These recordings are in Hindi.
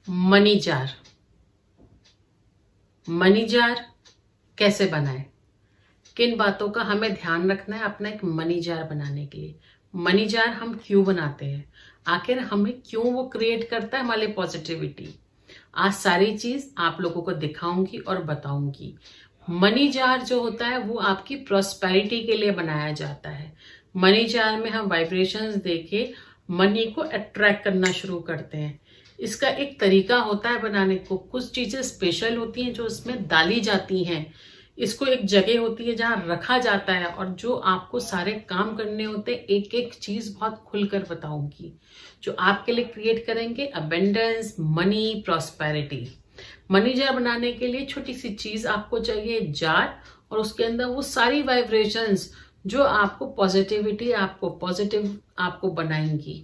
Money jar. मनी जार कैसे बनाएं, किन बातों का हमें ध्यान रखना है अपना एक मनी जार बनाने के लिए। मनी जार हम क्यों बनाते हैं, आखिर हमें क्यों वो क्रिएट करता है हमारे पॉजिटिविटी। आज सारी चीज आप लोगों को दिखाऊंगी और बताऊंगी। मनी जार जो होता है वो आपकी प्रॉस्पेरिटी के लिए बनाया जाता है। मनी जार में हम वाइब्रेशंस देके मनी को अट्रैक्ट करना शुरू करते हैं। इसका एक तरीका होता है बनाने को, कुछ चीजें स्पेशल होती हैं जो इसमें डाली जाती हैं। इसको एक जगह होती है जहां रखा जाता है और जो आपको सारे काम करने होते हैं। एक एक चीज बहुत खुलकर बताऊंगी जो आपके लिए क्रिएट करेंगे abundance, money, prosperity. Money jar बनाने के लिए छोटी सी चीज आपको चाहिए, जार, और उसके अंदर वो सारी वाइब्रेशंस जो आपको पॉजिटिविटी, आपको पॉजिटिव आपको बनाएंगी।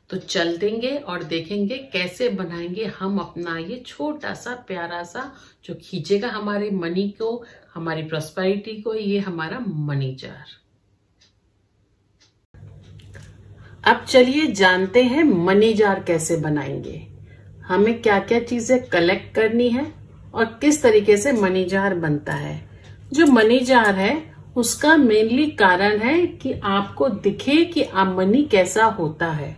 तो चल देंगे और देखेंगे कैसे बनाएंगे हम अपना ये छोटा सा प्यारा सा जो खींचेगा हमारे मनी को, हमारी प्रॉस्पेरिटी को, ये हमारा मनी जार। अब चलिए जानते हैं मनी जार कैसे बनाएंगे, हमें क्या क्या चीजें कलेक्ट करनी है और किस तरीके से मनी जार बनता है। जो मनी जार है उसका मेनली कारण है कि आपको दिखे कि मनी कैसा होता है।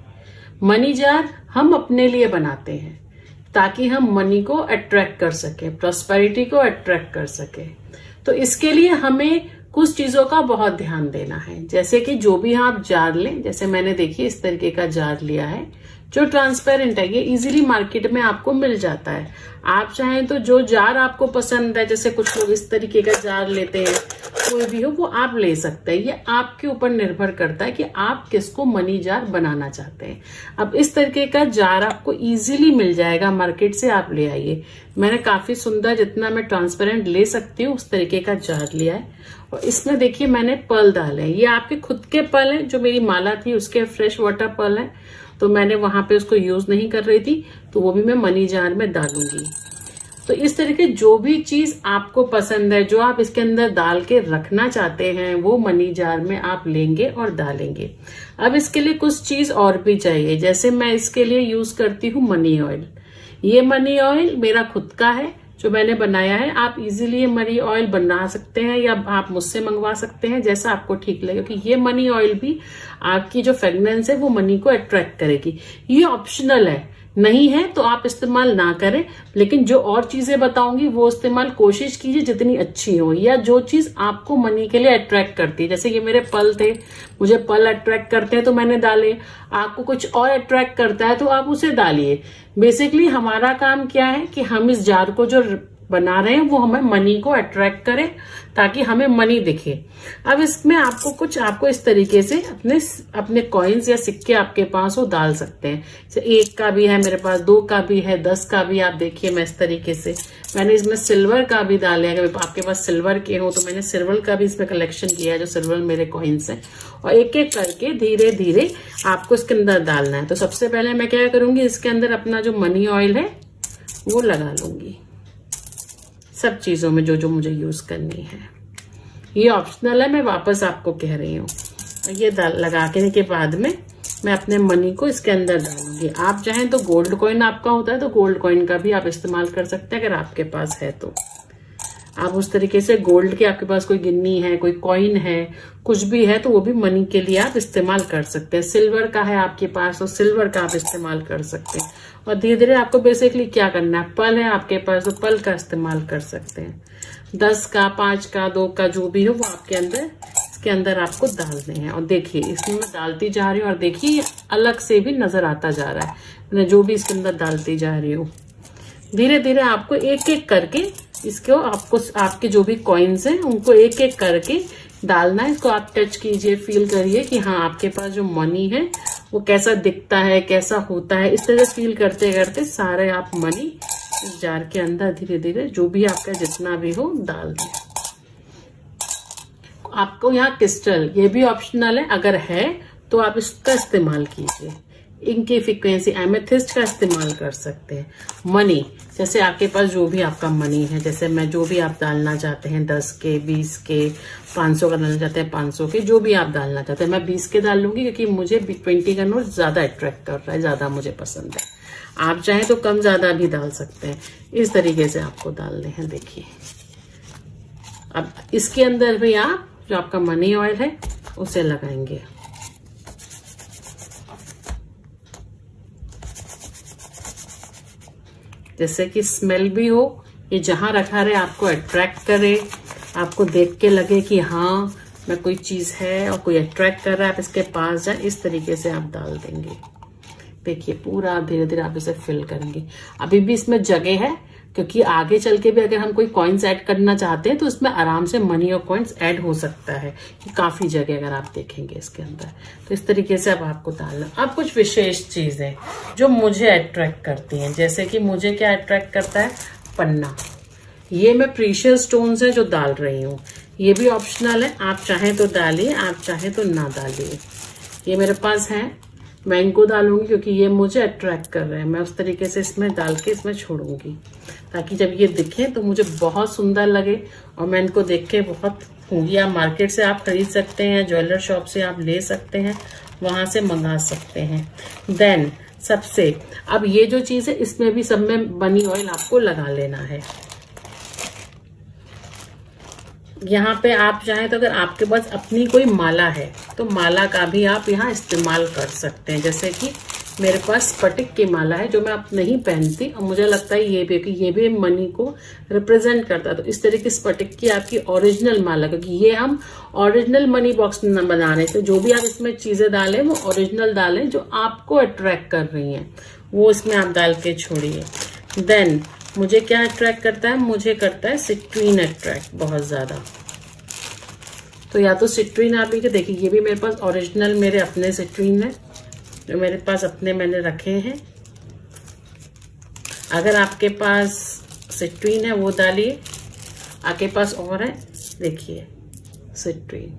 मनी जार हम अपने लिए बनाते हैं ताकि हम मनी को अट्रैक्ट कर सके, प्रॉस्पेरिटी को अट्रैक्ट कर सके। तो इसके लिए हमें कुछ चीजों का बहुत ध्यान देना है। जैसे कि जो भी आप जार लें, जैसे मैंने देखिए इस तरीके का जार लिया है जो ट्रांसपेरेंट है, ये इजीली मार्केट में आपको मिल जाता है। आप चाहें तो जो जार आपको पसंद है, जैसे कुछ लोग इस तरीके का जार लेते हैं, कोई भी हो वो आप ले सकते हैं। ये आपके ऊपर निर्भर करता है कि आप किसको मनी जार बनाना चाहते हैं। अब इस तरीके का जार आपको इजीली मिल जाएगा मार्केट से, आप ले आइए। मैंने काफी सुंदर, जितना मैं ट्रांसपेरेंट ले सकती हूँ उस तरीके का जार लिया है। और इसमें देखिए मैंने पर्ल डाले हैं, ये आपके खुद के पर्ल हैं। जो मेरी माला थी उसके फ्रेश वाटर पर्ल है, तो मैंने वहां पे उसको यूज नहीं कर रही थी, तो वो भी मैं मनी जार में डालूंगी। तो इस तरीके जो भी चीज आपको पसंद है, जो आप इसके अंदर डाल के रखना चाहते हैं, वो मनी जार में आप लेंगे और डालेंगे। अब इसके लिए कुछ चीज और भी चाहिए, जैसे मैं इसके लिए यूज करती हूँ मनी ऑयल। ये मनी ऑयल मेरा खुद का है जो मैंने बनाया है। आप इजीली ये मनी ऑयल बना सकते हैं या आप मुझसे मंगवा सकते हैं, जैसा आपको ठीक लगे, क्योंकि ये मनी ऑयल भी आपकी जो फ्रेग्रेंस है वो मनी को अट्रैक्ट करेगी। ये ऑप्शनल है, नहीं है तो आप इस्तेमाल ना करें, लेकिन जो और चीजें बताऊंगी वो इस्तेमाल कोशिश कीजिए जितनी अच्छी हो, या जो चीज आपको मनी के लिए अट्रैक्ट करती है। जैसे ये मेरे पल थे, मुझे पल अट्रैक्ट करते हैं तो मैंने डाले। आपको कुछ और अट्रैक्ट करता है तो आप उसे डालिए। बेसिकली हमारा काम क्या है कि हम इस जार को जो बना रहे हैं वो हमें मनी को अट्रैक्ट करे ताकि हमें मनी दिखे। अब इसमें आपको इस तरीके से अपने कॉइन्स या सिक्के आपके पास हो डाल सकते हैं। जैसे 1 का भी है मेरे पास, 2 का भी है, 10 का भी। आप देखिए मैं इस तरीके से मैंने इसमें सिल्वर का भी डाले हैं। अगर आपके पास सिल्वर के हो तो मैंने सिल्वर का भी इसमें कलेक्शन किया है, जो सिल्वर मेरे कॉइन्स हैं। और एक एक करके धीरे धीरे आपको इसके अंदर डालना है। तो सबसे पहले मैं क्या करूंगी, इसके अंदर अपना जो मनी ऑयल है वो लगा लूंगी सब चीजों में जो जो मुझे यूज करनी है। ये ऑप्शनल है, मैं वापस आपको कह रही हूँ। ये लगाने के बाद में मैं अपने मनी को इसके अंदर डालूंगी। आप चाहें तो गोल्ड कॉइन आपका होता है तो गोल्ड कॉइन का भी आप इस्तेमाल कर सकते हैं, अगर आपके पास है तो। आप उस तरीके से गोल्ड के, आपके पास कोई गिन्नी है, कोई कॉइन है, कुछ भी है तो वो भी मनी के लिए आप इस्तेमाल कर सकते हैं। सिल्वर का है आपके पास तो सिल्वर का आप इस्तेमाल कर सकते हैं। और धीरे धीरे आपको बेसिकली क्या करना है, पल है आपके पास तो पल का इस्तेमाल कर सकते हैं। 10 का, 5 का, 2 का, जो भी हो वो आपके अंदर, इसके अंदर आपको डालने हैं। और देखिए इसमें मैं डालती जा रही हूँ और देखिए अलग से भी नजर आता जा रहा है, मैं जो भी इसके अंदर डालती जा रही हूँ। धीरे धीरे आपको एक एक करके इसको, आपके जो भी कॉइन्स हैं उनको एक एक करके डालना है। इसको आप टच कीजिए, फील करिए कि हाँ आपके पास जो मनी है वो कैसा दिखता है, कैसा होता है। इस तरह फील करते करते सारे आप मनी इस जार के अंदर धीरे धीरे जो भी आपका जितना भी हो डाल दें। आपको यहाँ क्रिस्टल, ये भी ऑप्शनल है, अगर है तो आप इसका इस्तेमाल कीजिए। इनकी फ्रीक्वेंसी एमेथिस्ट का इस्तेमाल कर सकते हैं। मनी, जैसे आपके पास जो भी आपका मनी है, जैसे मैं जो भी आप डालना चाहते हैं, 10 के, 20 के, 500 का डालना चाहते हैं, 500 के, जो भी आप डालना चाहते हैं, मैं 20 के डाल लूंगी क्योंकि मुझे 20 का नोट ज्यादा अट्रैक्ट कर रहा है, ज्यादा मुझे पसंद है। आप चाहें तो कम ज्यादा भी डाल सकते हैं। इस तरीके से आपको डालने हैं। देखिए अब इसके अंदर भी आप जो आपका मनी ऑयल है उसे लगाएंगे। जैसे कि स्मेल भी हो, ये जहां रखा रहे आपको अट्रैक्ट करे, आपको देख के लगे कि हाँ मैं कोई चीज है और कोई अट्रैक्ट कर रहा है, आप इसके पास जाए, इस तरीके से आप डाल देंगे। देखिए पूरा धीरे धीरे आप इसे फिल करेंगे। अभी भी इसमें जगह है, क्योंकि आगे चल के भी अगर हम कोई कॉइन्स ऐड करना चाहते हैं तो इसमें आराम से मनी और कॉइन्स ऐड हो सकता है। काफी जगह अगर आप देखेंगे इसके अंदर, तो इस तरीके से अब आपको डालना। अब कुछ विशेष चीजें जो मुझे अट्रैक्ट करती हैं, जैसे कि मुझे क्या अट्रैक्ट करता है, पन्ना। ये मैं प्रीशियस स्टोन्स है जो डाल रही हूँ, ये भी ऑप्शनल है, आप चाहें तो डालिए, आप चाहें तो ना डालिए। ये मेरे पास है, मैं इनको डालूंगी क्योंकि ये मुझे अट्रैक्ट कर रहे हैं। मैं उस तरीके से इसमें डाल के इसमें छोड़ूंगी, ताकि जब ये दिखे तो मुझे बहुत सुंदर लगे और मैं इनको देख के बहुत होंगी। आप मार्केट से आप खरीद सकते हैं, ज्वेलर शॉप से आप ले सकते हैं, वहां से मंगा सकते हैं। देन सबसे अब ये जो चीज है इसमें भी सब में मनी ऑयल आपको लगा लेना है। यहाँ पे आप चाहें तो अगर आपके पास अपनी कोई माला है तो माला का भी आप यहाँ इस्तेमाल कर सकते हैं। जैसे कि मेरे पास स्फटिक की माला है जो मैं अब नहीं पहनती और मुझे लगता है ये भी मनी को रिप्रेजेंट करता है। तो इस तरह की स्फटिक की आपकी ओरिजिनल माला, क्योंकि ये हम ओरिजिनल मनी बॉक्स बना रहे थे। जो भी आप इसमें चीजें डालें वो ओरिजिनल डालें, जो आपको अट्रैक्ट कर रही हैं वो इसमें आप डाल के छोड़िए। देन मुझे क्या अट्रैक्ट करता है, मुझे करता है सिट्रीन अट्रैक्ट बहुत ज्यादा। तो या तो सिट्रीन आप लीजिए, देखिए ये भी मेरे पास ओरिजिनल मेरे अपने सिट्रीन है जो मेरे पास अपने मैंने रखे हैं। अगर आपके पास सिट्रीन है वो डालिए, आपके पास और है देखिए सिट्रीन,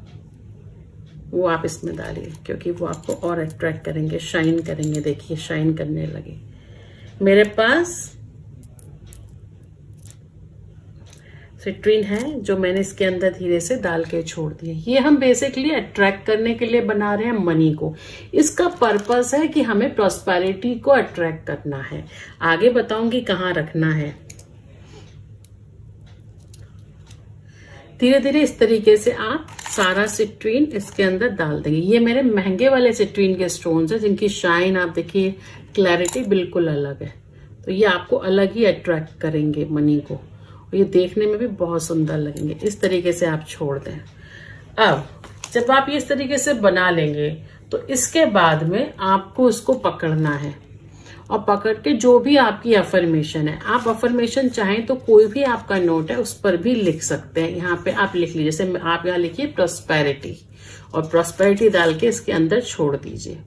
वो आप इसमें डालिए क्योंकि वो आपको और अट्रैक्ट करेंगे, शाइन करेंगे। देखिए शाइन करने लगे। मेरे पास सिट्रीन है जो मैंने इसके अंदर धीरे से डाल के छोड़ दिए। ये हम बेसिकली अट्रैक्ट करने के लिए बना रहे हैं मनी को। इसका पर्पस है कि हमें प्रॉस्पेरिटी को अट्रैक्ट करना है। आगे बताऊंगी कहाँ रखना है। धीरे धीरे इस तरीके से आप सारा सिट्रीन इसके अंदर डाल देंगे। ये मेरे महंगे वाले सिट्रीन के स्टोन्स है जिनकी शाइन आप देखिए, क्लैरिटी बिल्कुल अलग है। तो ये आपको अलग ही अट्रैक्ट करेंगे मनी को, ये देखने में भी बहुत सुंदर लगेंगे। इस तरीके से आप छोड़ दें। अब जब आप ये इस तरीके से बना लेंगे तो इसके बाद में आपको इसको पकड़ना है और पकड़ के जो भी आपकी अफर्मेशन है, आप अफर्मेशन चाहें तो कोई भी आपका नोट है उस पर भी लिख सकते हैं। यहाँ पे आप लिख लीजिए, जैसे आप यहाँ लिखिए प्रॉस्पेरिटी और प्रॉस्पेरिटी डाल के इसके अंदर छोड़ दीजिए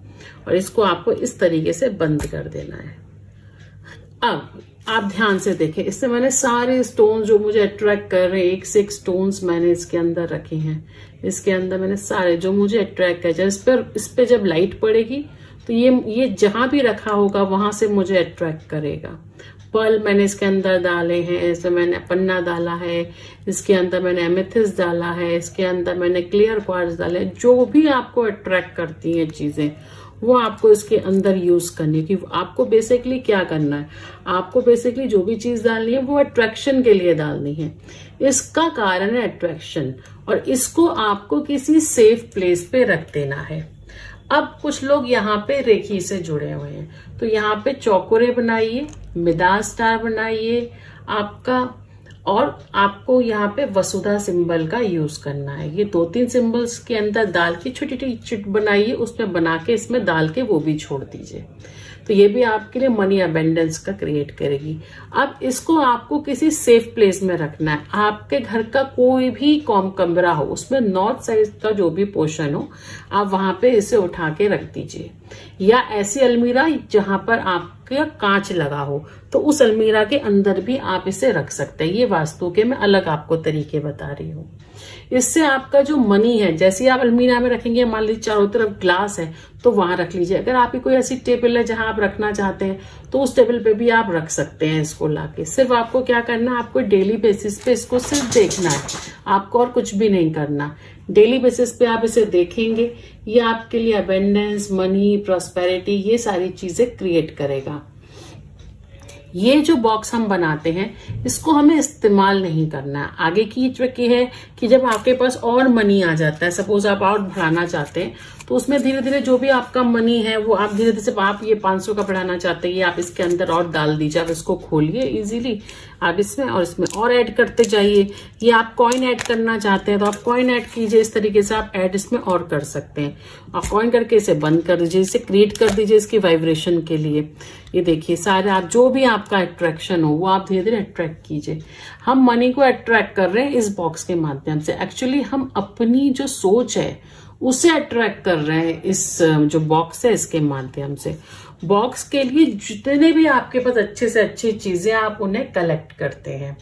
और इसको आपको इस तरीके से बंद कर देना है। अब आप ध्यान से देखें, इससे मैंने सारे स्टोन जो मुझे अट्रैक्ट कर रहे हैं, एक से एक स्टोन्स मैंने इसके अंदर रखे हैं। इसके अंदर मैंने सारे जो मुझे अट्रैक्ट कर, इस पे जब लाइट पड़ेगी तो ये जहां भी रखा होगा वहां से मुझे अट्रैक्ट करेगा। पर्ल मैंने इसके अंदर डाले हैं, इसमें मैंने पन्ना डाला है, इसके अंदर मैंने एमेथिस्ट डाला है, इसके अंदर मैंने क्लियर क्वार्ट्ज डाले हैं। जो भी आपको अट्रैक्ट करती हैं चीजें वो आपको इसके अंदर यूज करनी है। कि आपको बेसिकली क्या करना है, आपको बेसिकली जो भी चीज डालनी है वो अट्रैक्शन के लिए डालनी है। इसका कारण है अट्रैक्शन और इसको आपको किसी सेफ प्लेस पे रख देना है। अब कुछ लोग यहाँ पे रेखी से जुड़े हुए हैं, तो यहाँ पे चौकोरे बनाइए, मिदास स्टार बनाइए आपका, और आपको यहाँ पे वसुधा सिंबल का यूज करना है। ये 2-3 सिंबल्स के अंदर डाल के छोटी छोटी चिट बनाइए, उसमें बना के इसमें डाल के वो भी छोड़ दीजिए। तो ये भी आपके लिए मनी अबेंडेंस का क्रिएट करेगी। अब इसको आपको किसी सेफ प्लेस में रखना है। आपके घर का कोई भी कमरा हो, उसमें नॉर्थ साइड का जो भी पोर्शन हो, आप वहां पे इसे उठा के रख दीजिए। या ऐसी अलमीरा जहां पर आपका कांच लगा हो तो उस अलमीरा के अंदर भी आप इसे रख सकते हैं। ये वास्तु के मैं अलग आपको तरीके बता रही हूँ। इससे आपका जो मनी है, जैसे आप अलमीरा में रखेंगे, मान लीजिए चारों तरफ ग्लास है तो वहां रख लीजिए। अगर आपकी कोई ऐसी टेबल है जहां आप रखना चाहते हैं तो उस टेबल पे भी आप रख सकते हैं इसको लाके। सिर्फ आपको क्या करना है, आपको डेली बेसिस पे इसको सिर्फ देखना है, आपको और कुछ भी नहीं करना। डेली बेसिस पे आप इसे देखेंगे, ये आपके लिए अबेंडेंस, मनी, प्रॉस्पेरिटी, ये सारी चीजें क्रिएट करेगा। ये जो बॉक्स हम बनाते हैं इसको हमें इस्तेमाल नहीं करना है। आगे की ट्रिक ये है कि जब आपके पास और मनी आ जाता है, सपोज आप और बढ़ाना चाहते हैं, तो उसमें धीरे धीरे जो भी आपका मनी है वो आप धीरे धीरे से आप ये 500 का बढ़ाना चाहते हैं, ये आप इसके अंदर और डाल दीजिए। आप इसको खोलिए इजीली, आप इसमें और इसमें और ऐड करते जाइए। ये आप कॉइन ऐड करना चाहते हैं तो आप कॉइन ऐड कीजिए, इस तरीके से आप ऐड इसमें और कर सकते हैं। आप कॉइन करके इसे बंद कर दीजिए, इसे क्रिएट कर दीजिए इसकी वाइब्रेशन के लिए। ये देखिए सारे आप जो भी आपका अट्रैक्शन हो वो आप धीरे धीरे अट्रैक्ट कीजिए। हम मनी को अट्रैक्ट कर रहे हैं इस बॉक्स के माध्यम से। एक्चुअली हम अपनी जो सोच है उसे अट्रैक्ट कर रहे हैं इस जो बॉक्स है इसके माध्यम से। बॉक्स के लिए जितने भी आपके पास अच्छे से अच्छी चीजें आप उन्हें कलेक्ट करते हैं।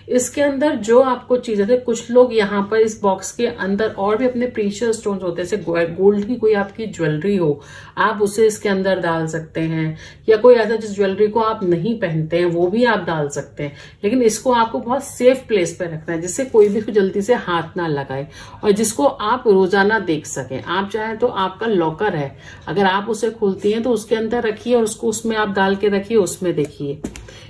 इसके अंदर जो आपको चीजें थे, कुछ लोग यहाँ पर इस बॉक्स के अंदर और भी अपने प्रीशियस स्टोन्स होते हैं, जैसे गोल्ड की कोई आपकी ज्वेलरी हो आप उसे इसके अंदर डाल सकते हैं, या कोई ऐसा जिस ज्वेलरी को आप नहीं पहनते हैं वो भी आप डाल सकते हैं। लेकिन इसको आपको बहुत सेफ प्लेस पे रखना है जिससे कोई भी जल्दी से हाथ ना लगाए और जिसको आप रोजाना देख सकें। आप चाहें तो आपका लॉकर है, अगर आप उसे खोलती हैं तो उसके अंदर रखिए और उसको उसमें आप डाल के रखिए, उसमें देखिए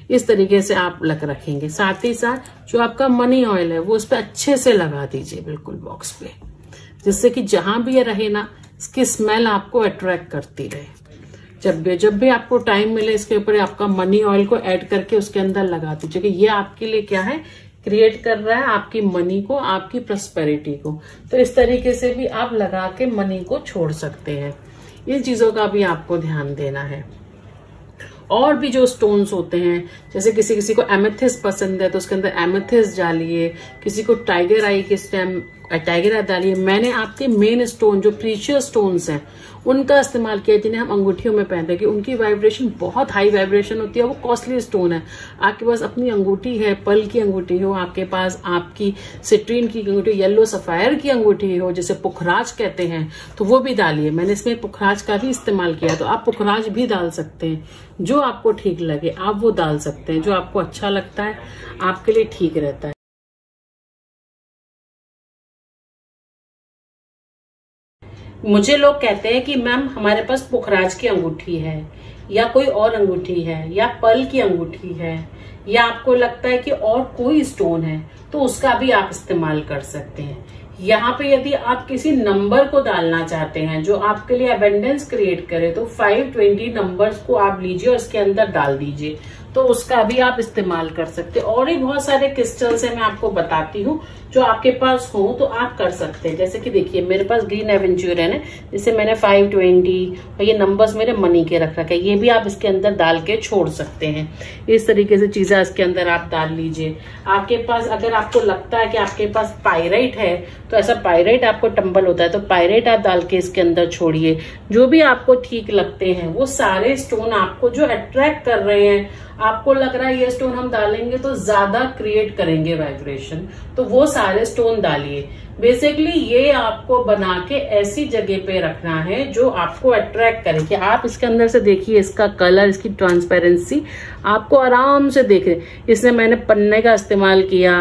इस तरीके से आप रखेंगे। साथ ही साथ जो आपका मनी ऑयल है वो उस पर अच्छे से लगा दीजिए बिल्कुल बॉक्स पे, जिससे कि जहां भी ये रहे ना इसकी स्मेल आपको अट्रैक्ट करती रहे। जब भी आपको टाइम मिले इसके ऊपर आपका मनी ऑयल को ऐड करके उसके अंदर लगा दीजिए कि ये आपके लिए क्या है, क्रिएट कर रहा है आपकी मनी को, आपकी प्रॉस्पेरिटी को। तो इस तरीके से भी आप लगा के मनी को छोड़ सकते हैं। इन चीजों का भी आपको ध्यान देना है। और भी जो स्टोन्स होते हैं, जैसे किसी किसी को एमेथिस्ट पसंद है तो उसके अंदर एमेथिस्ट डालिए, किसी को टाइगर आई के स्टेम टाइगर आई डालिए। मैंने आपके मेन स्टोन जो प्रीशियस स्टोन्स हैं उनका इस्तेमाल किया, जिन्हें हम अंगूठियों में पहनते हैं कि उनकी वाइब्रेशन बहुत हाई वाइब्रेशन होती है, वो कॉस्टली स्टोन है। आपके पास अपनी अंगूठी है, पल की अंगूठी हो, आपके पास आपकी सिट्रीन की अंगूठी, येलो सफायर की अंगूठी हो जिसे पुखराज कहते हैं, तो वो भी डालिए। मैंने इसमें पुखराज का भी इस्तेमाल किया, तो आप पुखराज भी डाल सकते हैं। जो आपको ठीक लगे आप वो डाल सकते हैं, जो आपको अच्छा लगता है आपके लिए ठीक रहता है। मुझे लोग कहते हैं कि मैम हमारे पास पुखराज की अंगूठी है या कोई और अंगूठी है या पल की अंगूठी है, या आपको लगता है कि और कोई स्टोन है, तो उसका भी आप इस्तेमाल कर सकते हैं। यहाँ पे यदि आप किसी नंबर को डालना चाहते हैं जो आपके लिए अबेंडेंस क्रिएट करे, तो 520 नंबर्स को आप लीजिए और इसके अंदर डाल दीजिए, तो उसका भी आप इस्तेमाल कर सकते हैं। और भी बहुत सारे क्रिस्टल्स हैं, मैं आपको बताती हूँ, जो आपके पास हो तो आप कर सकते हैं। जैसे कि देखिए मेरे पास ग्रीन एवेंचुरियन है, जिसे मैंने 520 और ये नंबर्स मेरे मनी के रख रखे हैं, ये भी आप इसके अंदर डाल के छोड़ सकते हैं। इस तरीके से चीजें इसके अंदर आप डाल लीजिए। आपके पास अगर आपको लगता है कि आपके पास पायराइट है, तो ऐसा पायराइट आपको टंबल होता है, तो पायराइट आप डाल के इसके अंदर छोड़िए। जो भी आपको ठीक लगते हैं वो सारे स्टोन आपको जो अट्रैक्ट कर रहे हैं, आपको लग रहा है ये स्टोन हम डालेंगे तो ज्यादा क्रिएट करेंगे वाइब्रेशन, तो वो सारे स्टोन डालिए। बेसिकली ये आपको बना के ऐसी जगह पे रखना है जो आपको अट्रैक्ट करे कि आप इसके अंदर से देखिए इसका कलर, इसकी ट्रांसपेरेंसी आपको आराम से देखे। इसमें मैंने पन्ने का इस्तेमाल किया,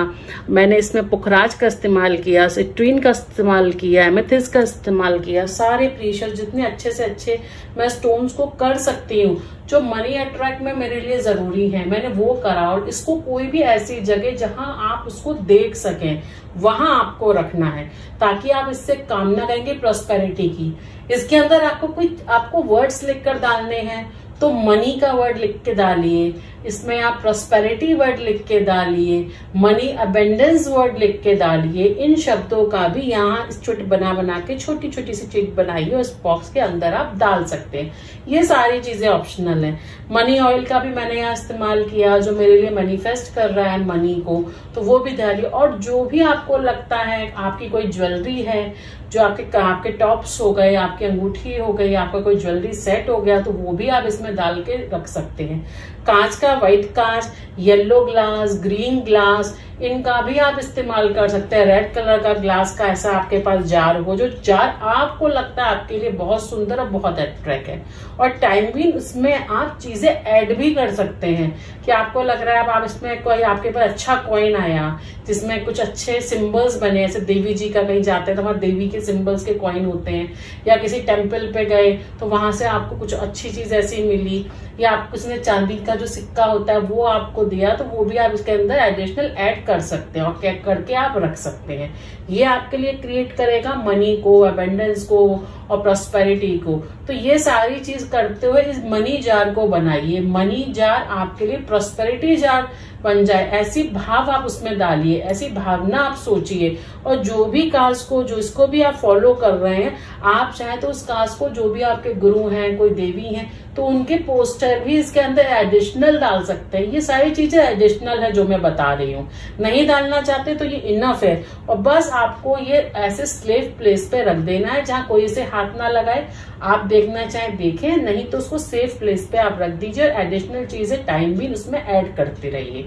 मैंने इसमें पुखराज का इस्तेमाल किया, सिट्रीन का इस्तेमाल किया, एमेथिस्ट का इस्तेमाल किया। सारे प्रीशियस जितने अच्छे से अच्छे मैं स्टोन्स को कर सकती हूँ जो मनी अट्रैक्ट में मेरे लिए जरूरी है, मैंने वो करा। और इसको कोई भी ऐसी जगह जहां आप उसको देख सकें वहां आपको रखना है, ताकि आप इससे कामना करेंगे प्रॉस्पेरिटी की। इसके अंदर आपको वर्ड्स लिखकर डालने हैं, तो मनी का वर्ड लिख के डालिए, इसमें आप प्रॉस्पेरिटी वर्ड लिख के डालिए, मनी अबेंडेंस वर्ड लिख के डालिए। इन शब्दों का भी यहाँ चिट बना के छोटी छोटी सी चिट बनाइए और इस बॉक्स के अंदर आप डाल सकते हैं। ये सारी चीजें ऑप्शनल है। मनी ऑयल का भी मैंने यहाँ इस्तेमाल किया, जो मेरे लिए मैनिफेस्ट कर रहा है मनी को, तो वो भी डालिए। और जो भी आपको लगता है, आपकी कोई ज्वेलरी है जो आपके टॉप्स हो गए, आपकी अंगूठी हो गई, आपका कोई ज्वेलरी सेट हो गया, तो वो भी आप इसमें डाल के रख सकते हैं। कांच का, व्हाइट कांच, येलो ग्लास, ग्रीन ग्लास, इनका भी आप इस्तेमाल कर सकते हैं। रेड कलर का ग्लास का ऐसा आपके पास जार हो, जो जार आपको लगता है आपके लिए बहुत सुंदर और बहुत अट्रैक्ट है। और टाइम भी उसमें आप चीजें ऐड भी कर सकते हैं कि आपको लग रहा है आप इसमें कोई आपके पास अच्छा कॉइन आया जिसमें कुछ अच्छे सिंबल्स बने, ऐसे देवी जी का कहीं जाते हैं तो वहां देवी के सिंबल्स के कॉइन होते हैं, या किसी टेम्पल पे गए तो वहां से आपको कुछ अच्छी चीज ऐसी मिली, या आप किसी चांदी का जो सिक्का होता है वो आपको दिया, तो वो भी आप इसके अंदर एडिशनल ऐड कर सकते हैं और क्या करके आप रख सकते हैं। ये आपके लिए क्रिएट करेगा मनी को, अबेंडेंस को और प्रॉस्पेरिटी को। तो ये सारी चीज करते हुए इस मनी जार को बनाइए। मनी जार आपके लिए प्रॉस्पेरिटी जार बन जाए, ऐसी भाव आप उसमें डालिए, ऐसी भावना आप सोचिए। और जो भी काज को, जो इसको भी आप फॉलो कर रहे हैं, आप चाहे तो उस काज को, जो भी आपके गुरु हैं, कोई देवी हैं, तो उनके पोस्टर भी इसके अंदर एडिशनल डाल सकते हैं। ये सारी चीजें एडिशनल है जो मैं बता रही हूँ। नहीं डालना चाहते तो ये इनफ है। और बस आपको ये ऐसे सेफ प्लेस पे रख देना है जहां कोई इसे हाथ ना लगाए। आप देखना चाहे देखें, नहीं तो उसको सेफ प्लेस पे आप रख दीजिए और एडिशनल चीजें टाइम भी उसमें ऐड करते रहिए।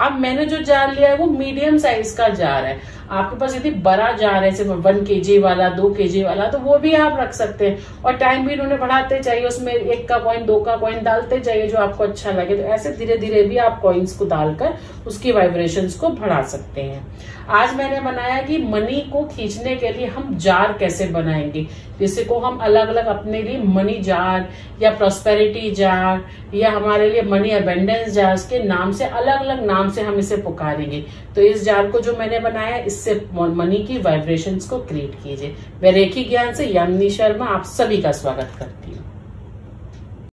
अब मैंने जो जार लिया है वो मीडियम साइज का जार है। आपके पास यदि बड़ा जार है, सिर्फ 1 kg वाला, 2 kg वाला, तो वो भी आप रख सकते हैं। और टाइम भी उन्होंने बढ़ाते चाहिए, उसमें 1 का कॉइन, 2 का कॉइन डालते जाइए जो आपको अच्छा लगे। तो ऐसे धीरे धीरे भी आप कॉइन्स को डालकर उसकी वाइब्रेशंस को बढ़ा सकते हैं। आज मैंने बनाया कि मनी को खींचने के लिए हम जार कैसे बनाएंगे, जिससे को हम अलग अलग अपने लिए मनी जार या प्रॉस्पेरिटी जार या हमारे लिए मनी अबेंडेंस जार के नाम से, अलग अलग नाम से हम इसे पुकारेंगे। तो इस जार को जो मैंने बनाया, इससे मनी की वाइब्रेशंस को क्रिएट कीजिए। मैं रेखी ज्ञान से यामिनी शर्मा आप सभी का स्वागत करती हूँ।